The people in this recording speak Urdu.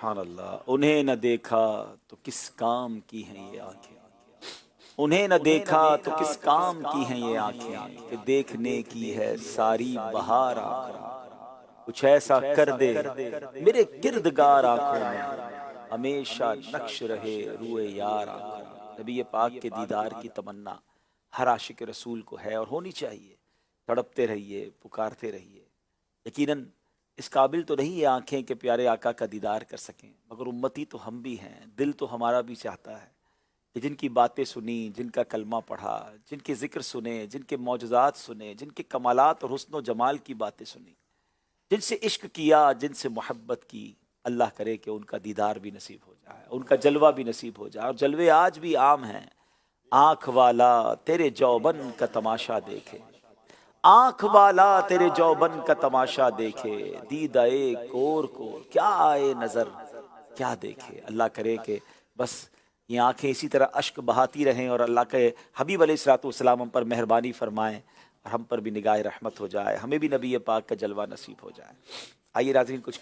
سبحان اللہ، انہیں نہ دیکھا تو کس کام کی ہیں یہ آنکھیں، انہیں نہ دیکھا تو کس کام کی ہیں یہ آنکھیں، کہ دیکھنے کی ہے ساری بہار آنکھوں، کچھ ایسا کر دے میرے کردگار آنکھوں میں، ہمیشہ نقش رہے روئے یار آنکھوں میں۔ نبی پاک کے دیدار کی تمنا ہر عاشق رسول کو ہے اور ہونی چاہیے۔ تڑپتے رہیے، پکارتے رہیے۔ یقیناً اس قابل تو نہیں یہ آنکھیں کہ پیارے آقا کا دیدار کر سکیں، مگر امتی تو ہم بھی ہیں، دل تو ہمارا بھی چاہتا ہے کہ جن کی باتیں سنی، جن کا کلمہ پڑھا، جن کے ذکر سنے، جن کے معجزات سنے، جن کے کمالات اور حسن و جمال کی باتیں سنی، جن سے عشق کیا، جن سے محبت کی، اللہ کرے کہ ان کا دیدار بھی نصیب ہو جائے، ان کا جلوہ بھی نصیب ہو جائے۔ اور جلوے آج بھی عام ہیں۔ آنکھ والا تیرے جوبن کا تماشا دیکھے، آنکھ والا تیرے جوبن کا تماشا دیکھے، دیدہ کور کو کیا آئے نظر کیا دیکھے۔ اللہ کرے کہ بس یہ آنکھیں اسی طرح اشک بہاتی رہیں اور اللہ کے حبیب علیہ الصلوۃ والسلام ہم پر مہربانی فرمائیں اور ہم پر بھی نگاہ رحمت ہو جائے، ہمیں بھی نبی پاک کا جلوہ نصیب ہو جائے۔ آئیے ناظرین کچھ